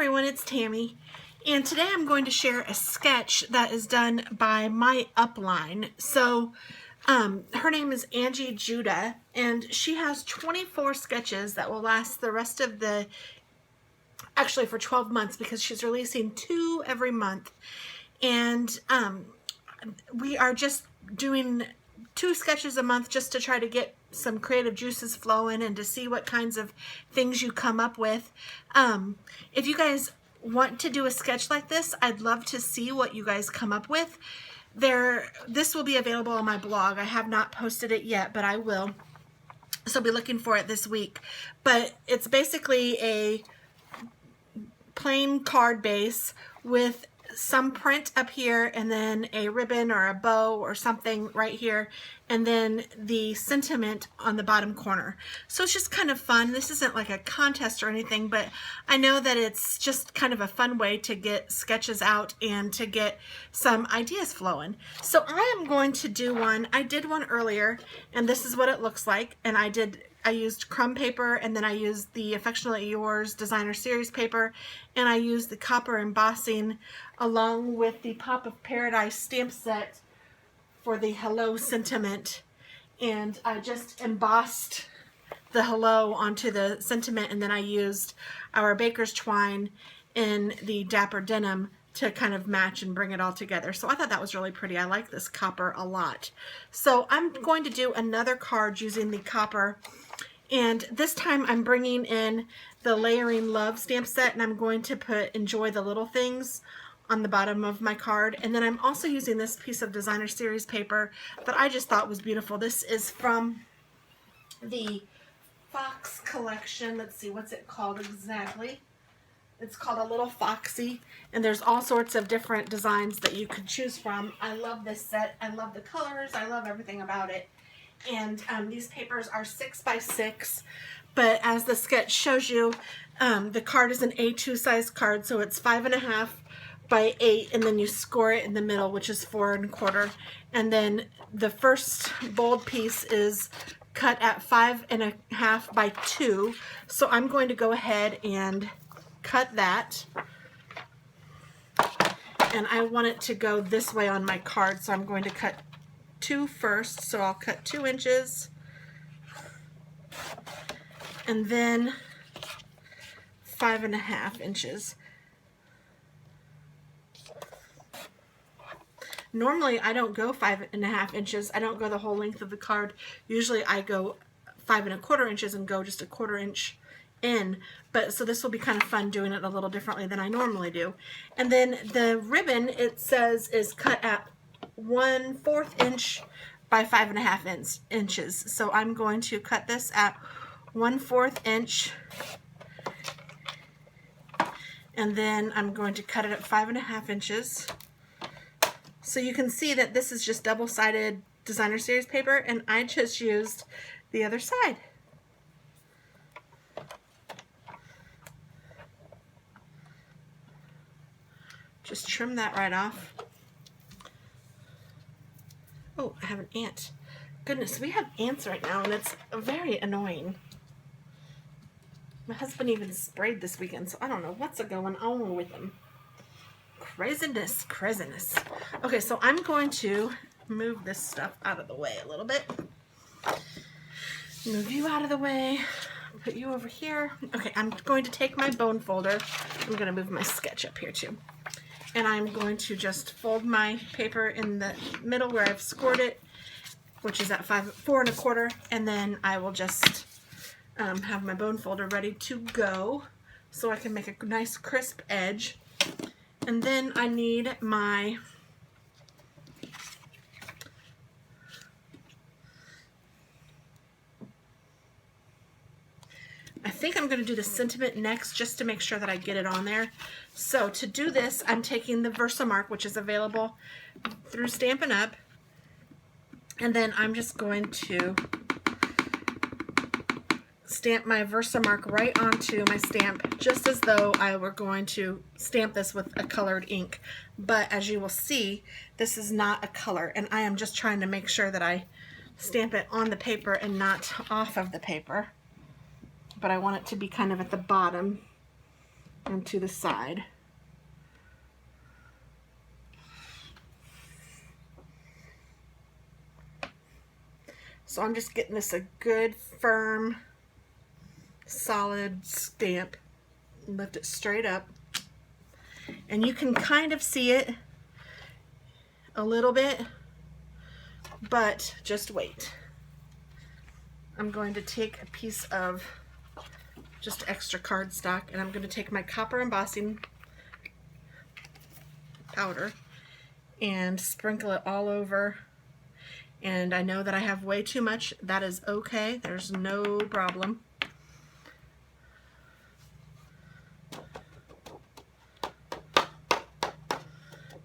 everyone, it's Tammy, and today I'm going to share a sketch that is done by my upline. So her name is Angie Judah, and she has 24 sketches that will last the rest of the, actually for 12 months, because she's releasing 2 every month. And we are just doing 2 sketches a month just to try to get some creative juices flowing and to see what kinds of things you come up with. If you guys want to do a sketch like this, I'd love to see what you guys come up with. This will be available on my blog. I have not posted it yet, but I will. So I'll be looking for it this week. But it's basically a plain card base with some print up here and then a ribbon or a bow or something right here, and then the sentiment on the bottom corner. So it's just kind of fun. This isn't like a contest or anything, but I know that it's just kind of a fun way to get sketches out and to get some ideas flowing. So I am going to do one. I did one earlier, and this is what it looks like. And I used crumb paper, and then I used the Affectionately Yours designer series paper, and I used the copper embossing along with the Pop of Paradise stamp set for the hello sentiment. And I just embossed the hello onto the sentiment, and then I used our baker's twine in the dapper denim to kind of match and bring it all together. So I thought that was really pretty. I like this copper a lot. So I'm going to do another card using the copper, and this time I'm bringing in the Layering Love stamp set, and I'm going to put Enjoy the Little Things on the bottom of my card. And then I'm also using this piece of designer series paper that I just thought was beautiful. This is from the Fox collection. Let's see, what's it called exactly? It's called A Little Foxy, and there's all sorts of different designs that you could choose from. I love this set. I love the colors. I love everything about it. And these papers are 6 by 6, but as the sketch shows you, the card is an A2 size card, so it's 5.5 by 8, and then you score it in the middle, which is 4 1/4. And then the first bold piece is cut at 5.5 by 2. So I'm going to go ahead and cut that, and I want it to go this way on my card, so I'm going to cut 2 first. So I'll cut 2 inches, and then 5.5 inches. Normally I don't go 5.5 inches. I don't go the whole length of the card. Usually I go 5 1/4 inches and go just a 1/4 inch in, but so this will be kind of fun doing it a little differently than I normally do. And then the ribbon, it says, is cut at 1/4 inch by 5.5 inches. So I'm going to cut this at 1/4 inch, and then I'm going to cut it at 5.5 inches. So you can see that this is just double-sided designer series paper, and I just used the other side. Just trim that right off. Oh, I have an ant. Goodness, we have ants right now, and it's very annoying. My husband even sprayed this weekend, so I don't know what's going on with him. Craziness, craziness. Okay, so I'm going to move this stuff out of the way a little bit. Move you out of the way. Put you over here. Okay, I'm going to take my bone folder. I'm going to move my sketch up here too. And I'm going to just fold my paper in the middle where I've scored it, which is at 4 1/4, and then I will just have my bone folder ready to go so I can make a nice crisp edge. And then I need my I think I'm going to do the sentiment next, just to make sure that I get it on there. So to do this, I'm taking the Versamark, which is available through Stampin' Up, and then I'm just going to stamp my Versamark right onto my stamp, just as though I were going to stamp this with a colored ink. But as you will see, this is not a color, and I am just trying to make sure that I stamp it on the paper and not off of the paper. But I want it to be kind of at the bottom. and to the side. So I'm just getting this a good, firm, solid stamp. Lift it straight up. And you can kind of see it a little bit, but just wait. I'm going to take a piece of just extra cardstock, and I'm going to take my copper embossing powder and sprinkle it all over. And I know that I have way too much. That is okay. There's no problem.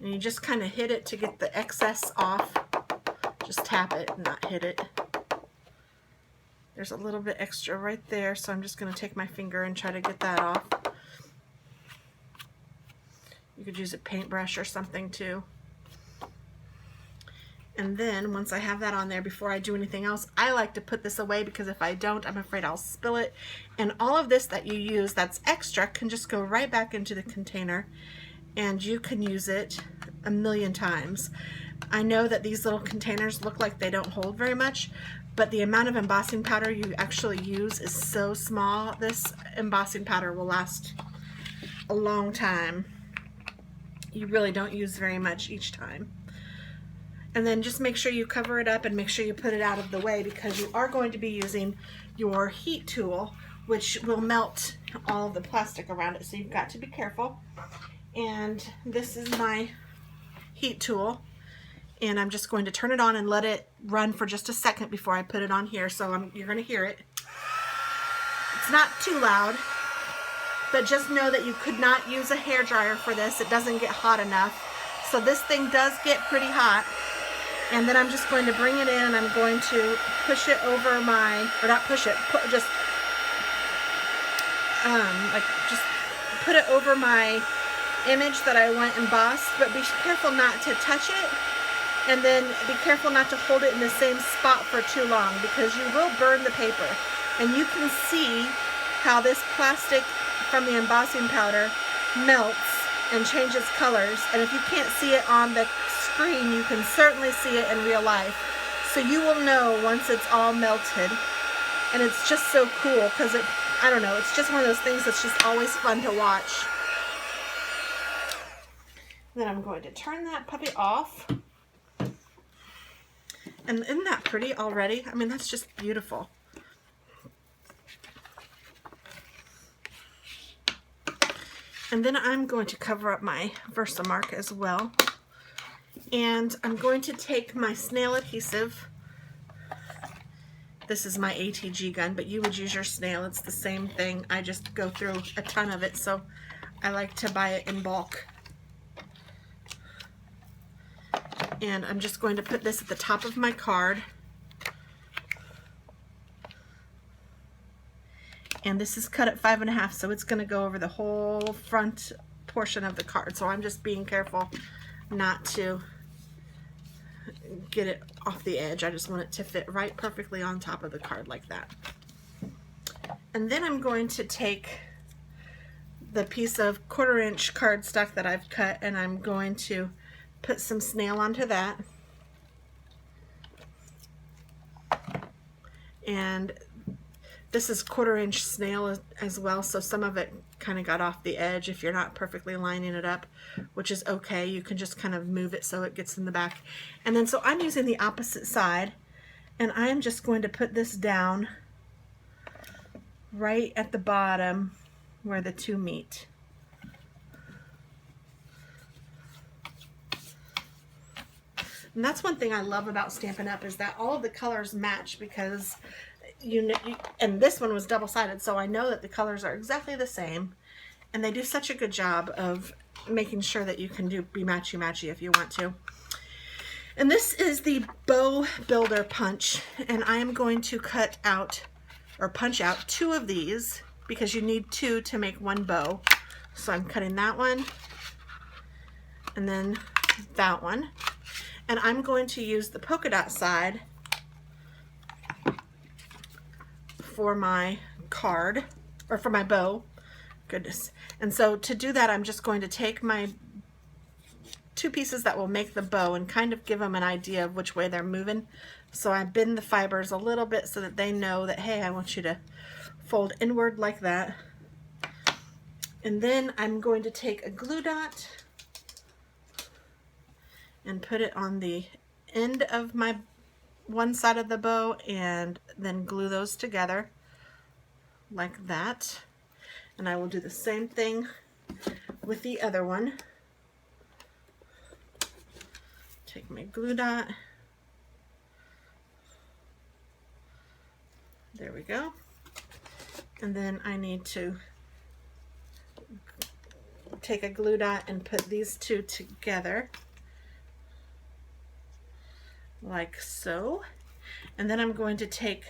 And you just kind of hit it to get the excess off. Just tap it, not hit it. There's a little bit extra right there, so I'm just going to take my finger and try to get that off. You could use a paintbrush or something too. And then once I have that on there, before I do anything else, I like to put this away, because if I don't, I'm afraid I'll spill it. And all of this that you use that's extra can just go right back into the container, and you can use it a million times. I know that these little containers look like they don't hold very much, but the amount of embossing powder you actually use is so small. This embossing powder will last a long time. You really don't use very much each time. And then just make sure you cover it up and make sure you put it out of the way, because you are going to be using your heat tool, which will melt all of the plastic around it, so you've got to be careful. And this is my heat tool, and I'm just going to turn it on and let it run for just a second before I put it on here, so you're going to hear it. It's not too loud, but just know that you could not use a hairdryer for this. It doesn't get hot enough. So this thing does get pretty hot. And then I'm just going to bring it in, and I'm going to push it over my, or not push it, just put it over my image that I want embossed, but be careful not to touch it, and then be careful not to hold it in the same spot for too long, because you will burn the paper. And you can see how this plastic from the embossing powder melts and changes colors, and if you can't see it on the screen, you can certainly see it in real life. So you will know once it's all melted, and it's just so cool, because I don't know, it's just one of those things that's just always fun to watch. Then I'm going to turn that puppy off. And isn't that pretty already? I mean, that's just beautiful. And then I'm going to cover up my Versamark as well. And I'm going to take my snail adhesive. This is my ATG gun, but you would use your snail. It's the same thing. I just go through a ton of it, so I like to buy it in bulk. And I'm just going to put this at the top of my card. And this is cut at 5.5, so it's going to go over the whole front portion of the card. So I'm just being careful not to get it off the edge. I just want it to fit right perfectly on top of the card like that. And then I'm going to take the piece of 1/4 inch cardstock that I've cut, and I'm going to put some snail onto that. And this is 1/4 inch snail as well, so some of it kind of got off the edge if you're not perfectly lining it up, which is okay. You can just kind of move it so it gets in the back. And then so I'm using the opposite side, and I'm just going to put this down right at the bottom where the two meet. And that's one thing I love about Stampin' Up! Is that all of the colors match, because and this one was double-sided, so I know that the colors are exactly the same, and they do such a good job of making sure that you can be matchy-matchy if you want to. And this is the Bow Builder Punch, and I am going to cut out, or punch out, 2 of these, because you need 2 to make 1 bow. So I'm cutting that one, and then that one. And I'm going to use the polka dot side for my card, or for my bow, Goodness. And so to do that, I'm just going to take my 2 pieces that will make the bow and kind of give them an idea of which way they're moving. So I bend the fibers a little bit so that they know that, hey, I want you to fold inward like that. And then I'm going to take a glue dot and put it on the end of my one side of the bow and then glue those together like that. And I will do the same thing with the other one. Take my glue dot. There we go. And then I need to take a glue dot and put these 2 together like so. And then I'm going to take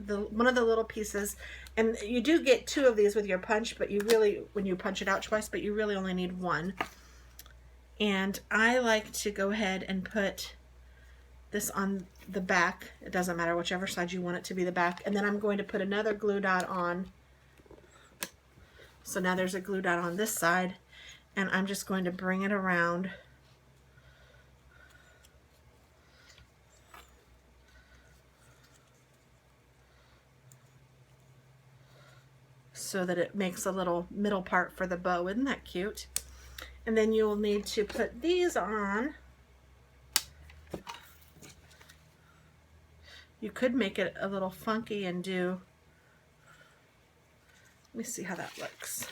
one of the little pieces, and you do get 2 of these with your punch, but you really, when you punch it out twice, but you really only need 1. And I like to go ahead and put this on the back. It doesn't matter whichever side you want it to be the back. And then I'm going to put another glue dot on. So now there's a glue dot on this side, and I'm just going to bring it around so that it makes a little middle part for the bow. Isn't that cute? And then you'll need to put these on. You could make it a little funky and do, let me see how that looks.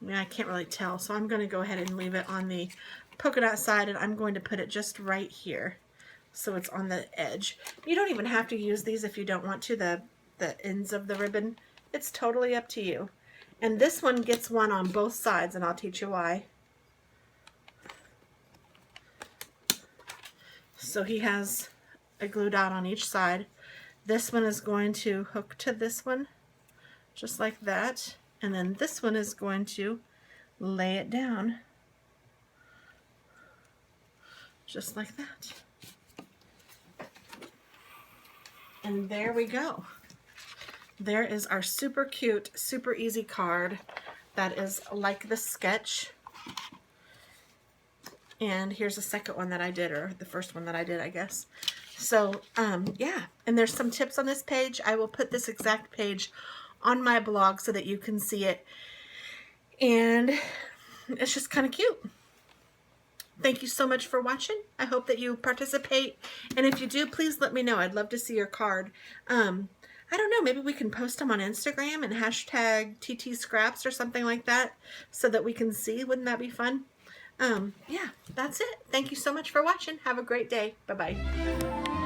Yeah, I can't really tell, so I'm going to go ahead and leave it on the polka dot side, and I'm going to put it just right here so it's on the edge. You don't even have to use these if you don't want to, the ends of the ribbon. It's totally up to you. And this one gets one on both sides, and I'll teach you why. So he has a glue dot on each side. This one is going to hook to this one, just like that. And then this one is going to lay it down just like that. And there we go. There is our super cute, super easy card that is like the sketch. And here's the second one that I did, or the first one that I did, I guess. So, yeah. And there's some tips on this page. I will put this exact page on my blog so that you can see it. And it's just kind of cute. Thank you so much for watching. I hope that you participate. And if you do, please let me know. I'd love to see your card. I don't know, maybe we can post them on Instagram and hashtag TT.Scraps or something like that so that we can see. Wouldn't that be fun? Yeah, that's it. Thank you so much for watching. Have a great day. Bye-bye.